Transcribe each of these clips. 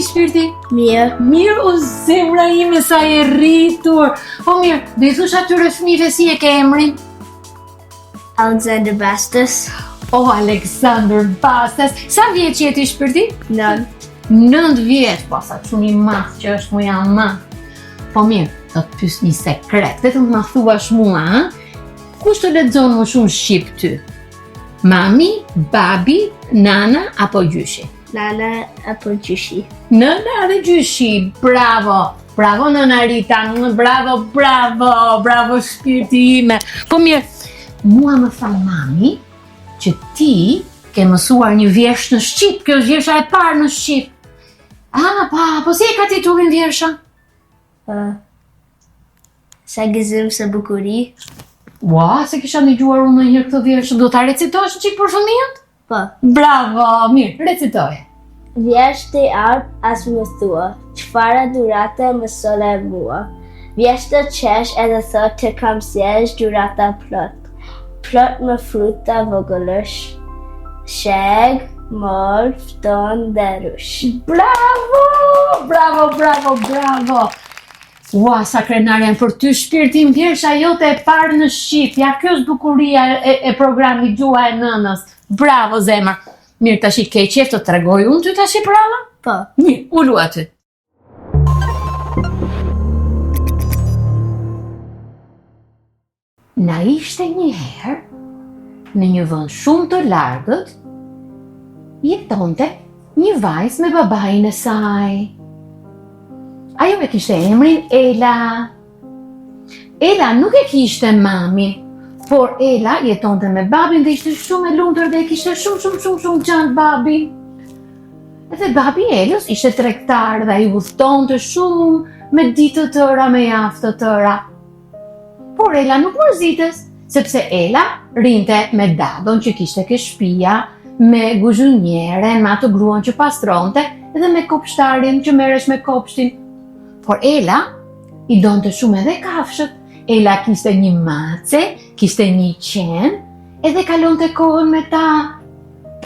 shpirti? Mirë. Mirë, o zemra ime sa e rritur. Po mirë, do i thush atyre fëmijëve si e ke emrin? Alexander Bastos. O, Alexander Bastos. Sa vjeç je ti shpirti? 9. 9 vjeç, po sa shumë i madh që është muja madh. Po mirë, do të pyes një sekret, vetëm të ma thuash mua, ha? Kush të lexon më shumë shqip ty? Mami, babi, nana apo gjyshi? Nana apo gjyshi? Nëna dhe gjyshi, bravo! Bravo nëna Rita, bravo, bravo, bravo shpirti ime. Po mirë, mua më tha mami që ti ke mësuar një vjersh në Shqip, kjo është vjersha e parë në Shqip. Po si e ka titullin vjersha? Sa gëzim sa bukuri. Ua, se kisha dëgjuar unë ndonjëherë këtë vjersh, do ta recitosh çik për fëmijët? Po. Bravo, mirë, recitoje. Vjesh të ardh as më thua, çfarë durate më sole mua. Vjesh të qesh edhe thot të kam sjesh durata plot. Plot me fruta vogëlësh, sheg, mor, fton dhe rush. Bravo, bravo, bravo, bravo. Ua, sa krenarjen për ty shpirtin vjersha jote e parë në Shqip. Ja, kjo është bukuria e programit Gjua e Nënës. Bravo, zemër. Mirë, tash i ke qef të tregoj unë ty tash i pralla? Po. Mirë, ulu aty. Na ishte një herë, në një vend shumë të largët, jetonte një vajzë me babain e saj. Ajo e kishte emrin Ela. Ela nuk e kishte mamin, por Ela jetonte me babin dhe ishte shumë e lumtur dhe e kishte shumë gjanë babin. Edhe babi Elës ishte tregtar dhe ai udhtonte shumë me ditë të tëra, me javë të tëra. Por Ela nuk mërzites, sepse Ela rinte me dadon që kishte ke shtëpia, me guzhunjeren, me atë gruan që pastronte dhe me kopshtarin që merresh me kopshtin. Por Ela i donte shumë edhe kafshët. Ela kishte një mace, kishte një qen, edhe kalonte kohën me ta.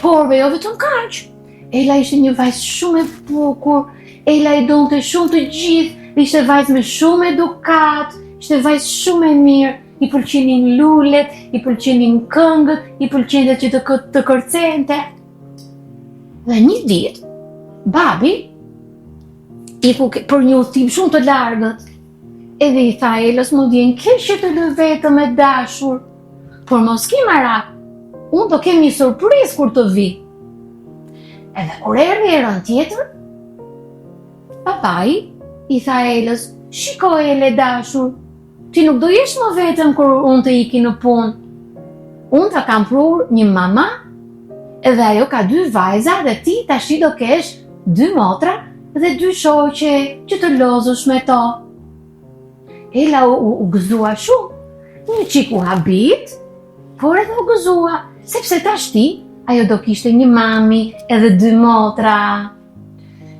Por jo vetëm kaq. Ela ishte një vajzë shumë e bukur. Ela i donte shumë të gjithë, ishte vajzë me shumë edukat, ishte vajzë shumë e mirë. I pëlqenin lulet, i pëlqenin këngët, i pëlqente që të kërcente. Dhe një ditë, babi iku për një udhtim shumë të largët. Edhe i tha Elës, më vjen keq që të lë vetëm e dashur, por mos ki marak, unë do kem një surprizë kur të vi. Edhe kur erdhi herën tjetër, papai i tha Elës, shiko Ele dashur, ti nuk do jesh më vetëm kur unë të iki në punë. Unë ta kam prur një mama, edhe ajo ka 2 vajza dhe ti tashi do kesh 2 motra dhe 2 shoqe që të lozosh me to. Ela u gëzua shumë, një qik u habit, por edhe u gëzua, sepse tash ti, ajo do kishte një mami edhe 2 motra.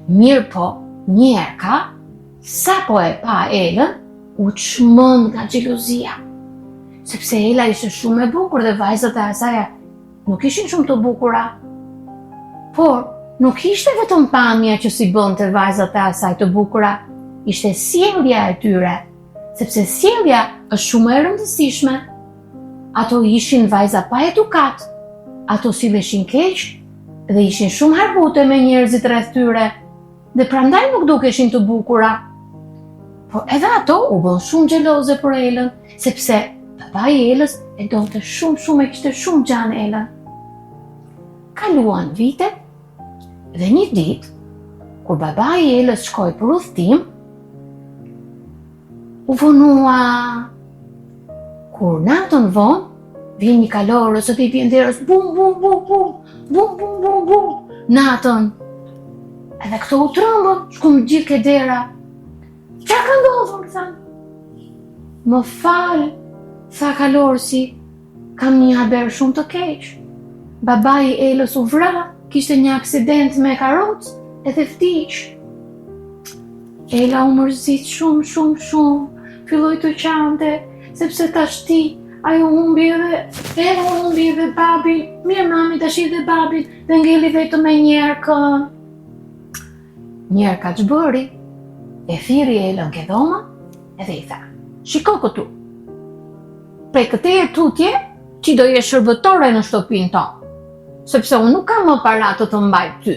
Mirë po, njerka, sa po e pa Elën, u çmend nga xhelozia, sepse Ela ishte shumë e bukur dhe vajzat e asaj nuk ishin shumë të bukura. Por nuk ishte vetëm pamja që si bënte vajzat e asaj të bukura, ishte sjellja e tyre, sepse sjellja është shumë e rëndësishme. Ato ishin vajza pa edukat, ato silleshin keq dhe ishin shumë harbute me njerëzit rreth tyre, dhe prandaj nuk dukeshin të bukura. Por edhe ato u bën shumë xheloze për Elën, sepse babai i Elës e donte shumë e kishte shumë gjanë Elën. Kaluan vitet dhe një ditë, kur babai i Elës shkoi për udhtim, u vonua. Kur natën vonë, vjen një kalorës dhe i vjen derës bum bum bum bum, bum bum bum bum, natën. Edhe këto u trëmbën, shkum gjithë ke dera. Qa ka ndodhur, thanë? Më falë, tha kalorësi, kam një haber shumë të keq. Babai i Elës u vra, kishte një aksident me karrocë edhe vdiq. Ela u mërzit shumë, filloi të qante, sepse tash ti, ajo humbi edhe babin, mirë mami tash edhe babin, dhe ngeli vetëm me njerëkën. Njerë ka që bëri, e thiri e lën ke dhoma, edhe i tha, shiko këtu, prej këte e tutje, ti do je shërbëtore në shtëpinë tonë, sepse unë nuk kam më para të të mbaj ty,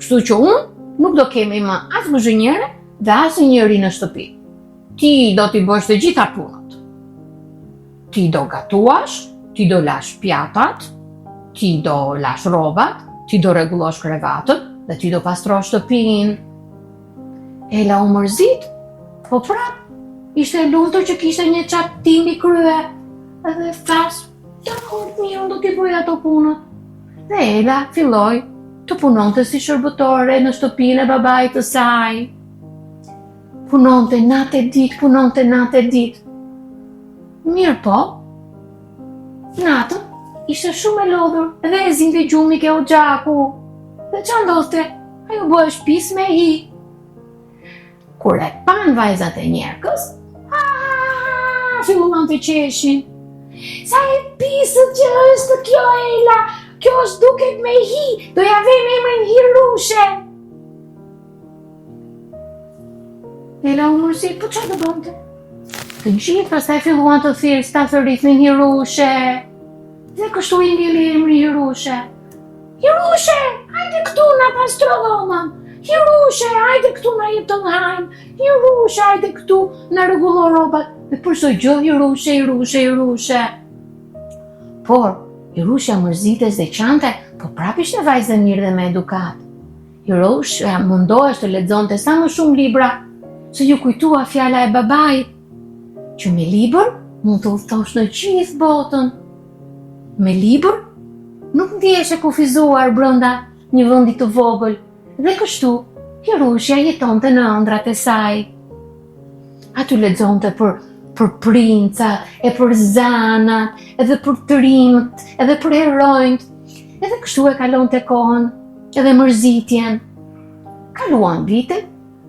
kështu që unë nuk do kemi më as muzhinjere dhe as njëri në shtëpi. Ti do t'i bësh të gjitha punët. Ti do gatuash, ti do lash pjatat, ti do lash rrobat, ti do rregullosh krevatët dhe ti do pastrosh shtëpinë. Ela u mërzit, po prap, ishte lumtur që kishte një qatë timi krye, edhe thash, mirë, do t'i bëj ato punët. Dhe Ela filloi të punonte si shërbëtore në shtëpinë e babait të saj. Punonte natë e ditë. Mirë po, natën ishte shumë e lodhur dhe e zinte gjumi ke o gjaku. Dhe që ndodhte, ajo bëhe shpis me hi. Kur e pan vajzat e njerëkës, filluan të qeshin. Sa e pisët që është kjo Ela, kjo është duket me hi, do ja vejmë emrin Hirushe. Ela u mërzit, po që të bënte? Të gjithë pastaj filluan të thirrë sta të rritmin Hirushe. Dhe kështu i ngeli emri Hirushe. Hirushe, hajde këtu na pastro dhomën. Hirushe, hajde këtu na jep të hajmë. Hirushe, hajde këtu na rregullo rrobat. Dhe për çdo gjë Hirushe. Por Hirusha mërzites dhe qante, po prap ishte vajzë e mirë dhe me edukat. Hirusha mundohesh të lexonte sa më shumë libra, se ju kujtua fjala e babait, që me libër mund të udhëtosh në gjithë botën. Me libër nuk ndihesh e kufizuar brenda një vendi të vogël, dhe kështu Hirusha jetonte në ëndrat e saj. Aty lexonte për princat, e për zanat, edhe për trimët, edhe për heronjt, edhe kështu e kalonte kohën, edhe mërzitjen. Kaluan vitet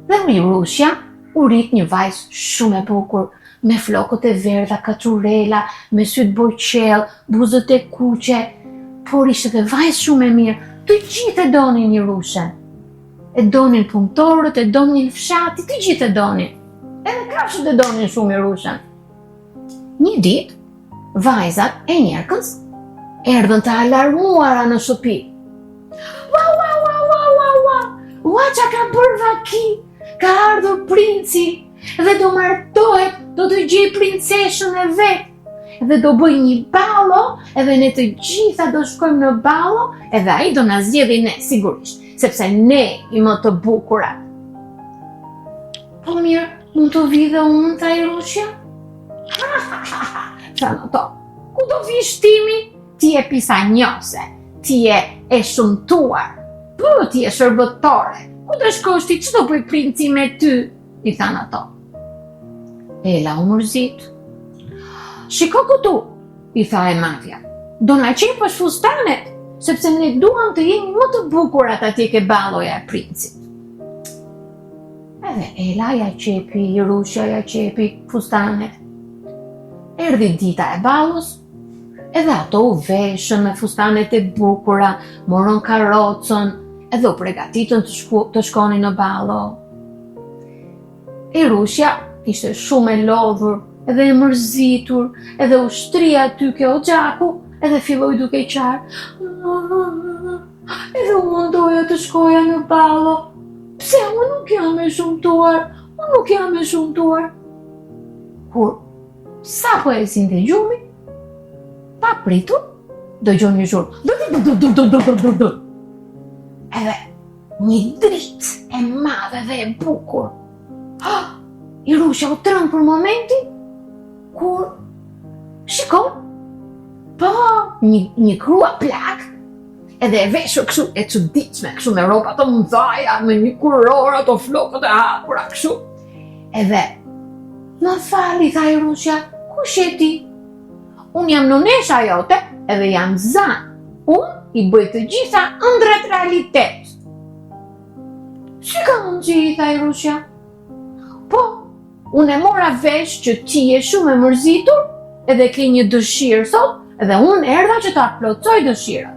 dhe Hirusha u rit një vajzë shumë e bukur, me flokët e verdha kaçurela, me sytë bojqell, buzët e kuqe, por ishte dhe vajzë shumë e mirë. Të gjithë e donin Hirushen. E donin punëtorët, e donin fshati, të gjithë e donin. Edhe kafshët e donin shumë Hirushen. Një ditë, vajzat e njerëkës erdhën të alarmuara në shtëpi. Ua që ka bërë vaki, ka ardhur princi dhe do martohet, do të gjej princeshën e vet. Dhe do bëj një ballo, edhe ne të gjitha do shkojmë në ballo, edhe ai do na zgjedhë ne sigurisht, sepse ne i më të bukurat. Po mirë, mund të vi dhe unë, tha Hirusha? Thanë ato, ku do vi shtimi? Ti e pisanjose, ti e shumtuar, po ti e shërbëtore, ku do shkosh ti, që do bëj princi me ty? I thanë ato. Ela u mërzit. Shiko këtu, i tha e madhja, do na qepësh fustanet, sepse ne duam të jemi më të bukurat atje ke balloja e princit. Edhe Ela ja qepi, Hirusha ja qepi fustanet. Erdhi dita e ballos, edhe ato u veshën me fustanet e bukura, morën karrocën, edhe u përgatitën të shkonin në ballo. Hirusha ishte shumë e lodhur, edhe e mërzitur, edhe u shtri aty ke o gjaku, edhe filloi duke qarë. Edhe u mundoja të shkoja në ballo. Pse unë nuk jam e shumtuar? Kur sa po e zinte gjumi, pa pritur, dëgjoi një zhurmë. Edhe një dritë e madhe dhe e bukur. Hirusha u trëng për momentin, kur shikon, po një grua plak, edhe e veshur kështu e çuditshme, kështu me rroba të mëdha, me një kuror ato flokët e hapura kështu. Edhe më fali, tha Hirusha, kush je ti? Unë jam nënesha jote, edhe jam zan. Unë i bëj të gjitha ëndrat realitet. Si ka mundësi, tha Hirusha? Po, unë e mora vesh që ti je shumë e mërzitur, edhe ke një dëshirë sot, edhe unë erdha që ta plotësoj dëshirën.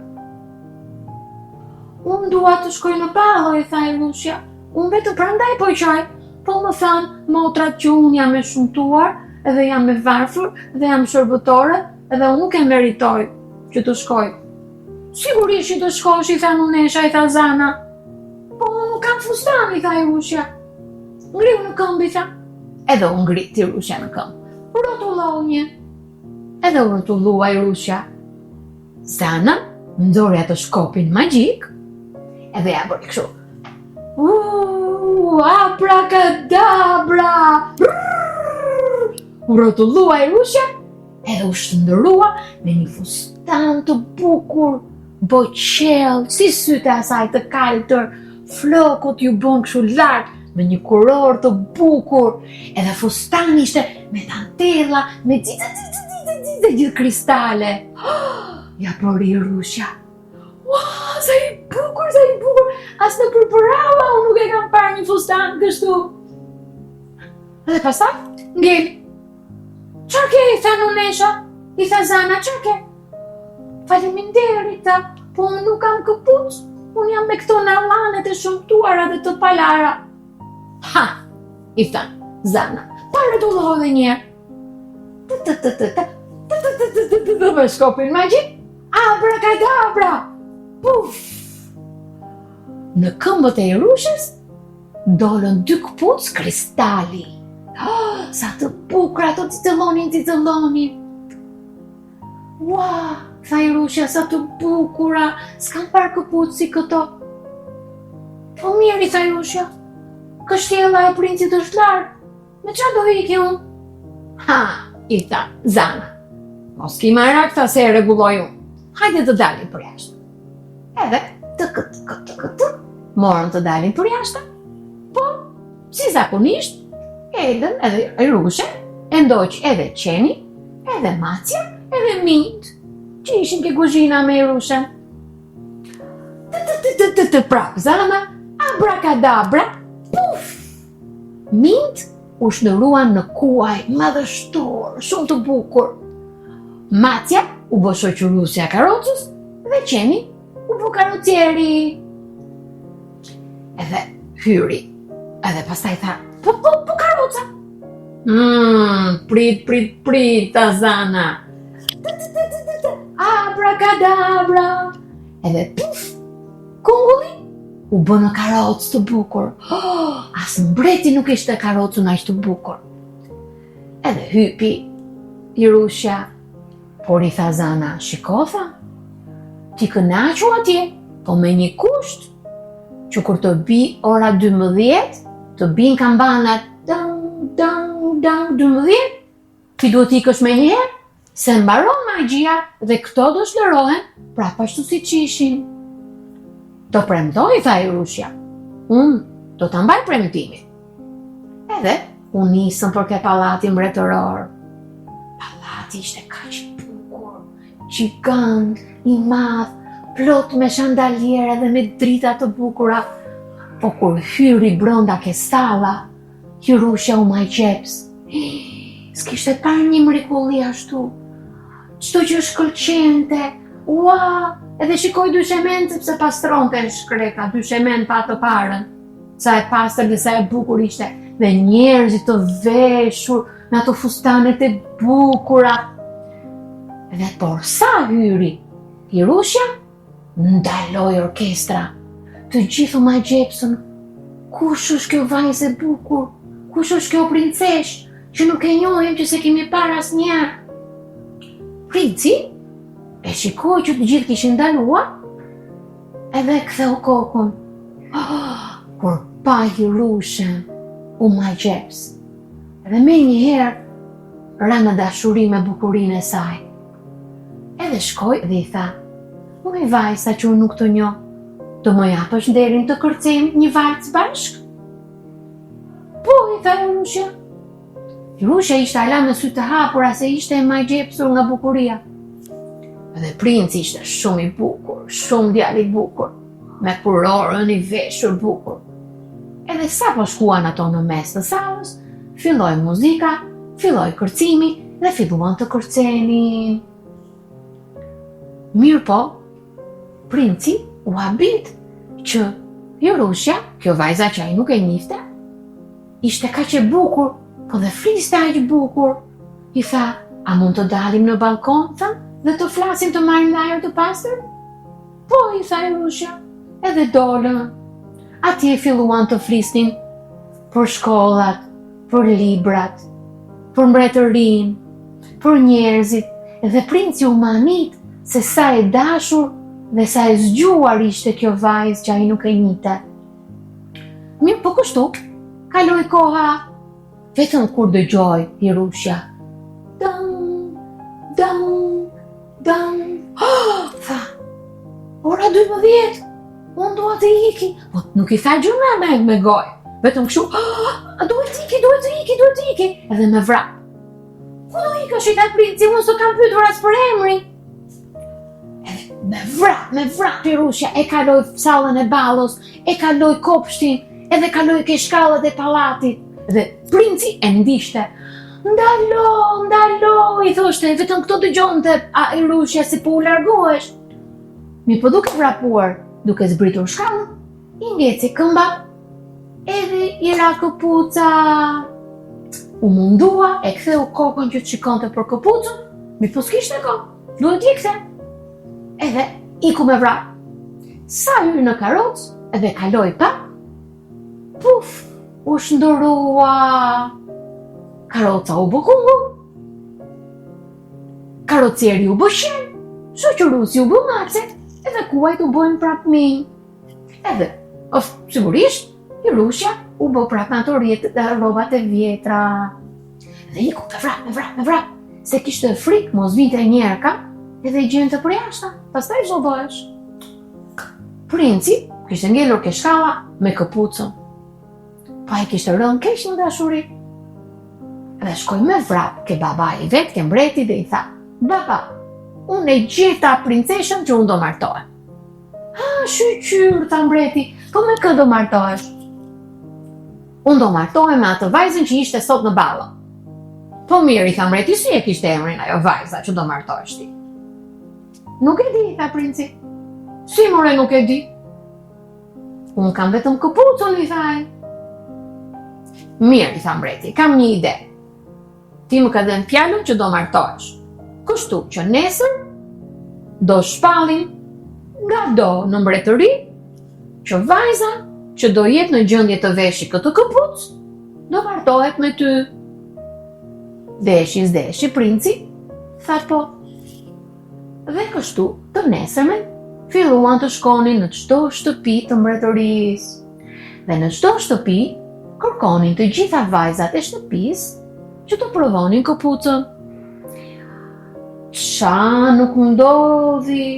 Unë dua të shkoj në ballo, i tha Hirusha. unë vetëm prandaj po qaj, po më thanë motrat që unë jam e shumtuar, edhe jam e varfër, dhe jam shërbëtore, edhe unë nuk e meritoj që të shkoj. Sigurisht që të shkosh, i tha Nunesha, i tha Zana. Po unë nuk kam fustan, i tha Irusha. Ngriu në këmbë, i tha. Edhe unë ngriti Irusha në këmbë. Rrotullau një. Edhe u rrotullua Irusha. Zana ndori atë shkopin magjik, edhe ja bëri kështu. Abracadabra! U rrotullua Irusha, edhe u shndërrua me një fustan të bukur, boqel, si sytë e asaj të kaltër, flokët ju bën kështu lart, me një kuror të bukur, edhe fustani ishte me tantella, me gjithë kristale. Ja pori Irusha. Ua, sa i bukur, as në përpërava unë nuk e kam parë një fustan kështu. Edhe pastaj, ngel. Çfarë ke, i tha Nunesha, i tha Zana, çfarë ke? Faleminderit, ta, po unë nuk kam këpucë, unë jam me këto nallanet e shumtuara dhe të palara. Ha, i tha Zana, pare të ullohu dhe njerë. Me shkopin magjik, abracadabra, puf! Në këmbët e Irushës, dolën 2 këpucë kristali. Sa të bukra të titëllonin. Ua, tha Irusha, sa të bukura, s'kam parë këpucë si këto. Po mirë, i tha Irusha, kështjella e princit është larë, me qa do iki unë? Ha, i tha Zana, mos ki marra këta se e regulloj unë, hajde të dalin për jashtë. Edhe, të morën të dalin për jashtë, po, si zakonisht, Eden edhe Irusha, e ndoq edhe Qeni, edhe Macja, edhe Mint, që ishin ke kuzhina me Irusha. Prap, Zana, abracadabra, puf! Mint u shndëruan në kuaj madhështor, shumë të bukur. Macja u bë shoqëruesja karrocës dhe Qeni u bë karrocieri. Edhe hyri, edhe pastaj tha, po karroca. Prit, ta Zana. Abracadabra. Edhe puf, kungulli u bë në karrocë të bukur. As mbreti nuk ishte karrocën aq të bukur. Edhe hypi Irusha, por i tha Zana, shiko tha, ti kënaqu atje, po me një kusht, që kur të bi ora 12, të bin kambanat, dang, 12, ti duhet ikësh me njëherë, se mbaron magjia dhe këto do shlerohen prapa ashtu si që ishin. Do premtoj, tha Irusha, unë do të mbaj premtimin. Edhe, unë nisëm për ke pallati mbretëror. Pallati ishte kaq bukur, gjigant, i madh, plot me chandaliere dhe me drita të bukura. Po kur hyri brenda ke salla, Irusha u maj qeps. S'kishte parë një mrekulli ashtu. Çdo gjë shkëlqente. Ua, edhe shikoj dyshement sepse pastronte në shkreka, dyshement pa të parën. Sa e pastër dhe sa e bukur ishte. Dhe njerëzit të veshur në ato fustanet e bukura. Dhe por sa hyri Irusha, ndaloi orkestra. Të gjithu ma gjepsën, kush është kjo vajzë e bukur, kush është kjo princesh, që nuk e njohim që se kemi parë asnjëherë. Princi e shikoi që të gjithë kishin ndaluar, edhe ktheu kokën. Kur pa Irushën, u ma gjeps. Edhe me njëherë ra në dashuri me bukurinë e saj. Edhe shkoi dhe i tha, "Oj vajza që unë nuk të njoh, do më japësh nderin të kërcejmë një valc bashkë?" "Po," i tha Irusha. Irusha ishte ala me sy të hapura se ishte e magjepsur nga bukuria. Edhe princi ishte shumë i bukur, shumë djalë i bukur, me kurorën i veshur bukur. Edhe sa po shkuan ato në mes të sallës, filloi muzika, filloi kërcimi dhe filluan të kërcenin. Mirë po, princi u habit që Hirushja, kjo vajza që ai nuk e njifte, ishte kaq e bukur, po dhe fliste aq bukur. I tha, a mund të dalim në balkon, tha, dhe të flasim të marrim në ajër të pastër? Po, i tha Hirushja, edhe dolën. Atje filluan të flisnin për shkollat, për librat, për mbretërinë, për njerëzit, dhe princi u manit se sa e dashur dhe sa e zgjuar ishte kjo vajzë që ai nuk e njihte. Mirë, po kështu, kaloi koha, vetëm kur dëgjoi Hirushja. Dang, dang. Tha, ora 12, unë dua të iki. Po nuk i tha gjë me gojë, vetëm kështu, duhet të iki, edhe me vrap. Ku do ikash i tha princi, unë s'o kam pyetur as për emrin. Me vrap Hirushja e kaloi sallën e ballos, e kaloi kopshtin, edhe kaloi ke shkallët e pallatit. Dhe princi e ndishte. Ndalo, i thoshte, vetëm këto dëgjonte Hirushja si po u largohesh. Mi po duke vrapuar, duke zbritur shkallën, i ngeci këmba, edhe i ra këpuca. U mundua, e ktheu kokën që të shikonte për këpucën, mi po s'kishte kohë, duhet i kthe. Edhe iku me vrap. Sa hyri në karrocë, edhe kaloi pak, puf, u shndërua. Karroca u bë kungull, karrocieri u bë shen, shoqëruesi u bë mace, edhe kuajt u bën prap minj. Edhe, sigurisht, Hirushja u bë prap me ato rrobat e vjetra. Dhe iku me vrap, se kishte frikë mos vinte njerëka, edhe i gjente për jashta, pastaj zgjohesh. Princi kishte ngelur ke shkalla me këpucën. Pa i kishte rënë keq në dashuri. Dhe shkoi me vrap ke baba i vet, ke mbreti, dhe i tha, baba, unë e gjeta princeshën që unë do martohem. Shqyr, tha mbreti, po me kë do martohesh? Unë do martohem me atë vajzën që ishte sot në ballon. Po mirë, i tha mbreti, si e kishte emrin ajo vajza që do martohesh ti? Nuk e di, tha princi. Si more nuk e di? Unë kam vetëm këpucën, i tha ai. Mirë, i tha mbreti, kam një ide. Ti më ka dhënë fjalën që do martohesh. Kështu që nesër do shpallin nga do në mbretëri që vajza që do jetë në gjendje të veshë këtë këpucë do martohet me ty. Zdeshi princi, tha po. Dhe kështu të nesërmen filluan të shkonin në çdo shtëpi të mbretërisë. Dhe në çdo shtëpi kërkonin të gjitha vajzat e shtëpisë që të provonin këpucën. Qa nuk ndodhi.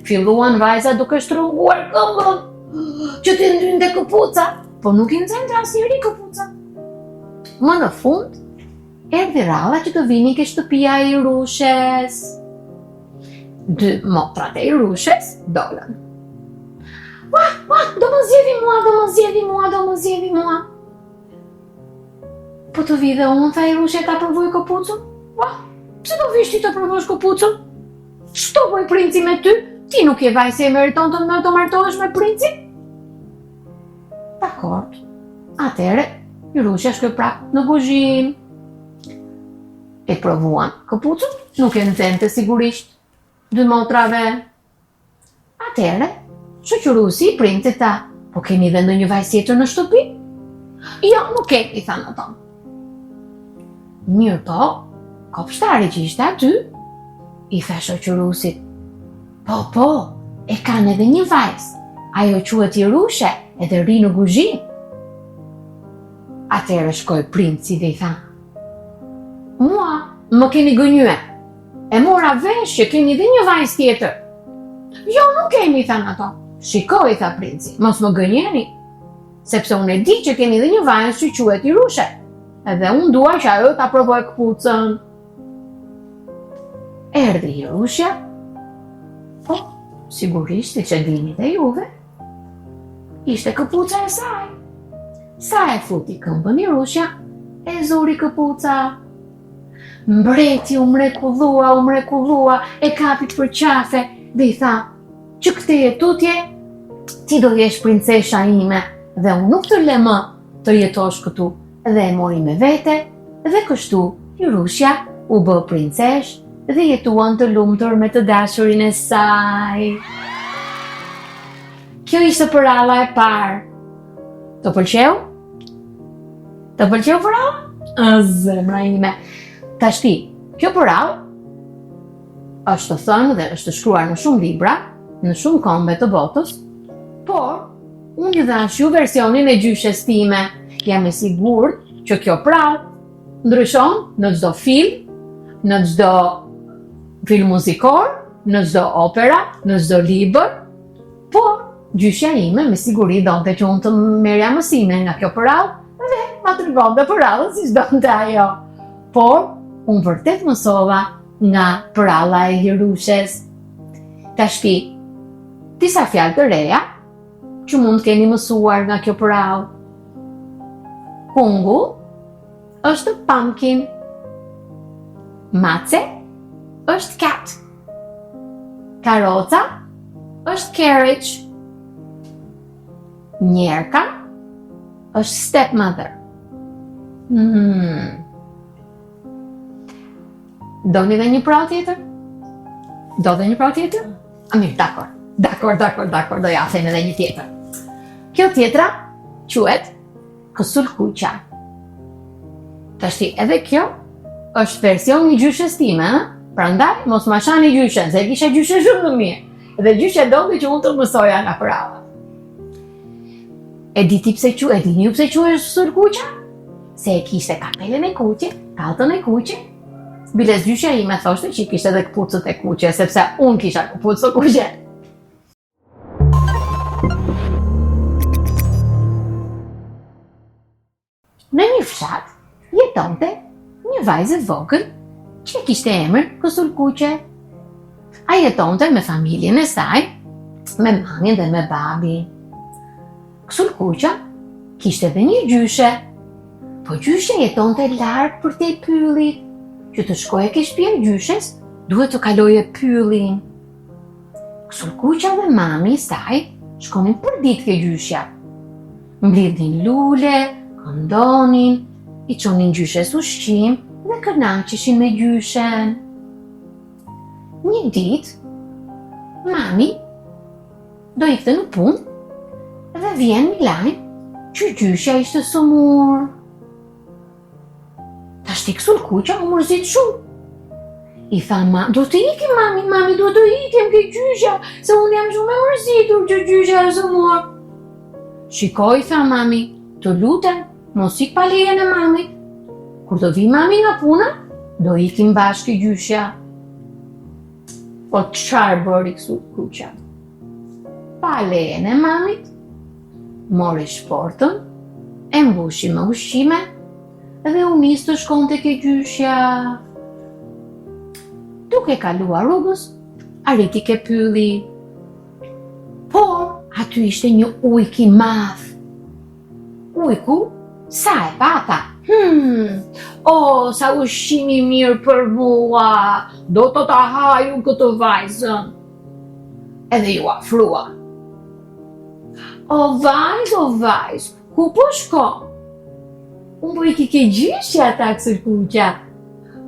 Filluan vajzat duke shtrënguar këmbën që të ndynte këpuca, po nuk i nxente asnjëri këpuca. Më në fund, erdhi rradha që të vinin ke shtëpia e Hirushes. 2 motrat e Hirushes dolën. Do më zgjedhi mua. Po të vi dhe unë, tha Hirushja, ta provoj këpucën? Pse do vish ti të provosh këpucën? Ç'to bëj princi me ty? Ti nuk je vajzë se e meriton të martohesh me princin? Dakor. Atëherë, Hirushja shkoi prap në kuzhinë. E provuan këpucën, nuk e nxente sigurisht 2 motrave. Atëherë, shoqëruesi i princit tha, po kemi dhe ndonjë vajzë tjetër në shtëpi? Jo, nuk kemi, i thanë ato. Mirë po, kopshtari që ishte aty, i tha shoqëruesit, po, e kanë edhe një vajzë, ajo quhet Hirushja, edhe ri në kuzhinë. Atëherë shkoi princi dhe i tha, mua më keni gënjue, e mora vesh që keni dhe një vajzë tjetër. Jo, nuk kemi, i thanë ato. Shikoj, i tha princi, mos më gënjeni, sepse unë e di që keni dhe një vajzë që quhet Hirushja, edhe unë dua që ajo ta provoj këpucën. Erdhi Hirushja, po, sigurisht që dini dhe juve, ishte këpuca e saj. Sa e futi këmbën Hirushja, e zuri këpuca. Mbreti u mrekullua, e kapi për qafe, dhe i tha, që këte e tutje, ti do jesh princesha ime dhe unë nuk të le më të jetosh këtu. Dhe e mori me vete dhe kështu Irushja u bë princesh dhe jetuan të lumtur me të dashurin e saj. Kjo ishte përralla e parë. Të pëlqeu? Të pëlqeu përralla? Zemra ime. Tashti, kjo përrallë është thënë dhe është shkruar në shumë libra, në shumë kombe të botës, por unë ju dhash ju versionin e gjyshes time. Jam e sigurt që kjo prallë ndryshon në çdo film, në çdo film muzikor, në çdo opera, në çdo libër, por gjyshja ime me siguri donte që unë të merja mësime nga kjo prallë dhe ma tregonte prallën si donte ajo. Por unë vërtet mësova nga pralla e Irushes. Tashti, disa fjalë të reja që mund të keni mësuar nga kjo prallë. Kungu është pumpkin. Mace është cat. Karoca është carriage. Njerka është stepmother. Doni dhe një prallë tjetër? Do dhe një prallë tjetër? Mirë, dakor, do ja them edhe një tjetër. Kjo tjetra quhet Kësulkuqa. Tashti, edhe kjo është version një gjyshes time, prandaj mos ma shani gjyshen, se kisha gjyshe shumë të mirë. Dhe gjyshe donte që unë të mësoja nga pralla. E dini pse quhet Kësulkuqa? Se e kishte kapelen e kuqe, kalltën e kuqe. Biles gjyshja ime thoshte që i kishte edhe këpucët e kuqe, sepse unë kisha këpucët e kuqe. Në një fshat jetonte një vajzë vogël që kishte emër Kësulkuqe. A jetonte me familjen e saj, me mamin dhe me babin. Kësulkuqa kishte edhe një gjyshe, po gjyshe jetonte larg për te pyllit. Që të shkoje ke shtëpia e gjyshes, duhet të kaloje pyllin. Kësulkuqa dhe mami i saj shkonin për ditë ke gjyshja. Mblidhin lule, këndonin, i çonin gjyshes ushqim dhe kënaqeshin me gjyshen. Një ditë, mami do ikte në punë dhe vjen një lajm që gjyshja ishte sëmur. Tashti Kësulkuqa u mërzit shumë. I tha do të ikim mami, do të ikim ke gjyshja, se unë jam shumë e mërzitur që gjyshja e sëmur. Shikoj, tha mami, të lutem, mos ik pa lejen e mamit. Kur do vi mami nga puna, do ikim bashkë ke gjyshja. Po çfarë bëri Kësulkuqa? Pa lejen e mamit, mori shportën, e mbushi me ushqime dhe u nis të shkonte ke gjyshja. Duke kaluar rrugës, arriti ke pylli. Por aty ishte një ujk i madh. Ujku sa e pata. O, sa ushqim i mirë për mua, do të ta haju këtë vajzën. Edhe ju afrua. O vajz, ku po shko? Unë po iki ke gjyshja ta Kësulkuqa.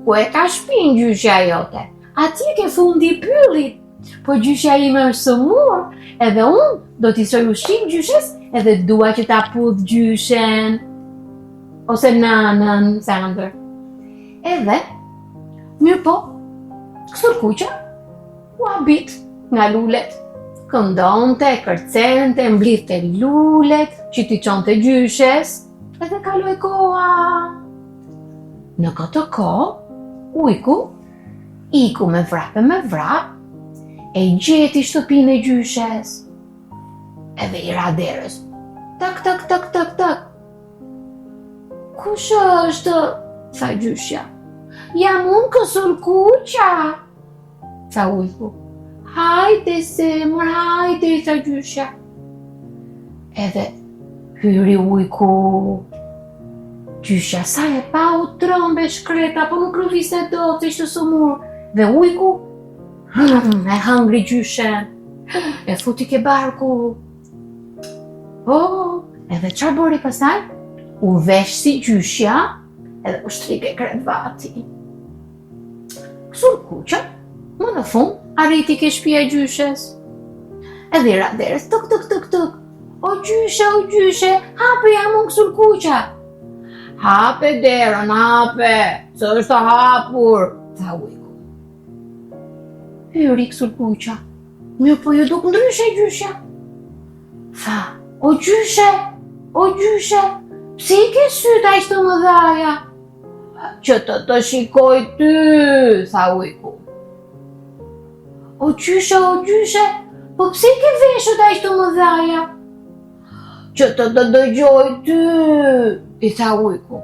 Ku e ka shpinë gjyshja jote? Atje ke fundi i pyllit. Po gjyshja ime është sëmur, edhe unë do t'i soj ushqim gjyshes, edhe dua që ta pudh gjyshen. Ose nanën, Sander. Edhe, mirë po, Kësulkuqa u habit nga lulet. Këndonte, kërcente, mblidhte lulet, që t'i çonte gjyshes, edhe kaloi koha. Në këtë kohë, ujku iku me vrap, e gjeti shtëpinë e gjyshes. Edhe i ra derës. Tak. Kush është? Tha gjyshja. Jam unë Kësulkuqa, tha ujku. Hajde zemër, hajde, tha gjyshja. Edhe hyri ujku. Gjyshja sa e pa u trëmbe shkreta, po nuk rrëviste dot, ishte sëmur. Dhe ujku e hëngri gjyshen. E futi ke barku. Edhe çfarë bëri pastaj? U vesh si gjyshja edhe u shtrike krevati. Sulkuqa, më në fund arriti ke shtëpia e gjyshes. Edhe i ra derës, tuk. O gjyshe, hape jam unë Sulkuqa. Hape derën, hape, së është hapur, tha ujku. Hyri Sulkuqa, mirë po ju duk ndryshe gjyshja. Tha, o gjyshe, pse I ke sytë aq të mëdhaja? Që të shikoj ty, tha ujku. O gjyshe, po pse I ke veshët aq të mëdhaja? Që të dëgjoj ty, I tha ujku.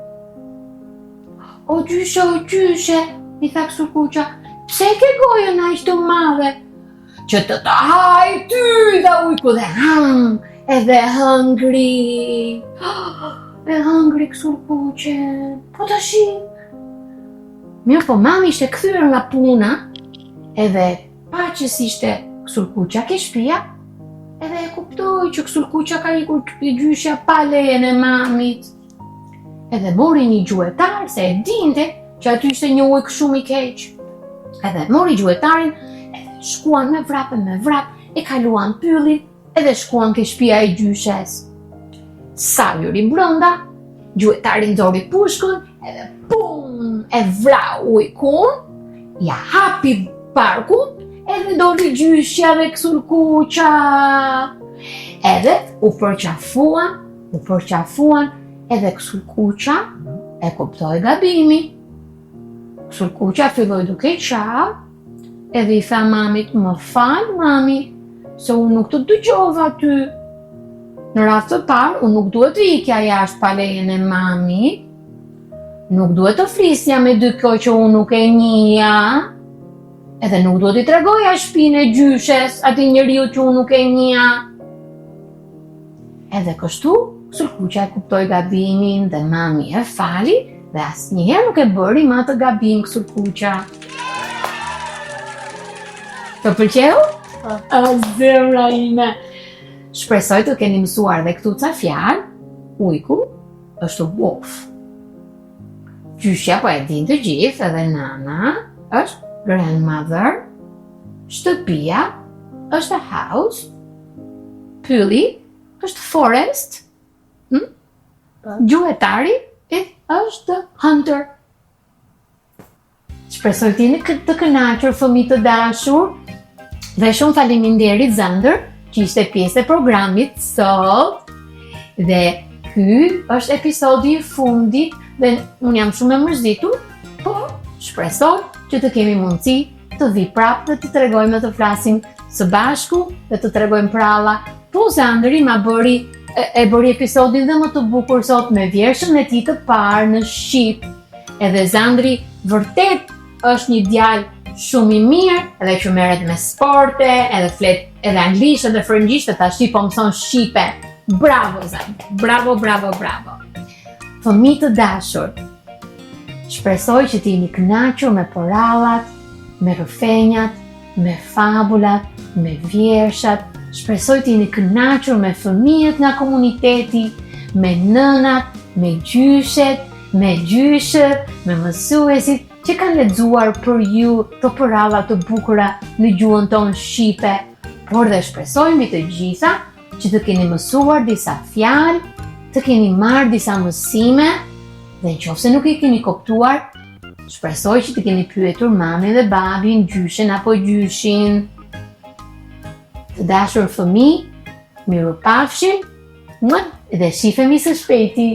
O gjyshe, I tha Sulkuqa, pse ke gojën aq të madhe? Që të haj ty, tha ujku dhe edhe hëngri. E hëngri Sulkuqe, po tashi. Mirë po mami ishte kthyer nga puna, edhe pa që s'ishte Sulkuqa ke shtëpia, edhe e kuptoi që Sulkuqa ka ikur te gjyshja pa lejen e mamit. Edhe mori një gjuetar se e dinte që aty ishte një ujk shumë I keq. Edhe mori gjuetarin, edhe shkuan me vrap, e kaluan pyllin, edhe shkuan ke shtëpia e gjyshes. Sa hyri brenda, gjuetari nxori pushkën, edhe pum, e vra ujkun, ja hapi barkun, edhe doli gjyshja dhe Sulkuqa. Edhe u përqafuan, edhe Sulkuqa e kuptoi gabimin. Sulkuqa filloi duke qaf, edhe I tha mamit, më fal mami, se unë nuk të dëgjova ty. Në rast të parë, unë nuk duhet të ikja jashtë pa lejen e mamit, nuk duhet të flisja me dy kjo që unë nuk e njihja, edhe nuk duhet I tregoja shtëpinë e gjyshes atij njeriu që unë nuk e njihja. Edhe kështu, Sulkuqa e kuptoi gabimin dhe mami e fali dhe asnjëherë nuk e bëri më atë gabim Sulkuqa. Të pëlqeu? O zemra ime! Shpresoj të keni mësuar dhe këtu ca fjalë. Ujku është wolf. Gjyshja po e din të gjithë, edhe nana është grandmother. Shtëpia është house. Pylli është forest. Gjuetari është hunter. Shpresoj të jeni të kënaqur fëmijë të dashur. Dhe shumë faleminderit Zander që ishte pjesë e programit sot. Dhe ky është episodi I fundit dhe unë jam shumë e mërzitur, por shpresoj që të kemi mundësi të vi prapë dhe të tregojmë të flasim së bashku dhe të tregojmë pralla. Po Zanderi e bëri episodin dhe më të bukur sot me vjershën e tij të parë në Shqip. Edhe Zanderi vërtet është një djalë shumë I mirë, edhe që merret me sporte, edhe flet edhe anglisht edhe frëngjisht, e tash po mëson shqipe. Bravo Zander, bravo. Fëmijë të dashur, shpresoj që të jeni kënaqur me porallat, me rrëfenjat, me fabulat, me vjershat. Shpresoj të jeni kënaqur me fëmijët nga komuniteti, me nënat, me gjyshet, me gjyshët, me mësuesit që kanë lexuar për ju të poralla të bukura në gjuhën tonë shqipe, por dhe shpresojmë të gjitha që të keni mësuar disa fjalë, të keni marrë disa mësime, dhe nëse nuk I keni kuptuar, shpresoj që të keni pyetur mamin dhe babin, gjyshen apo gjyshin. Të dashur fëmijë, mirupafshim, dhe shifemi së shpejti.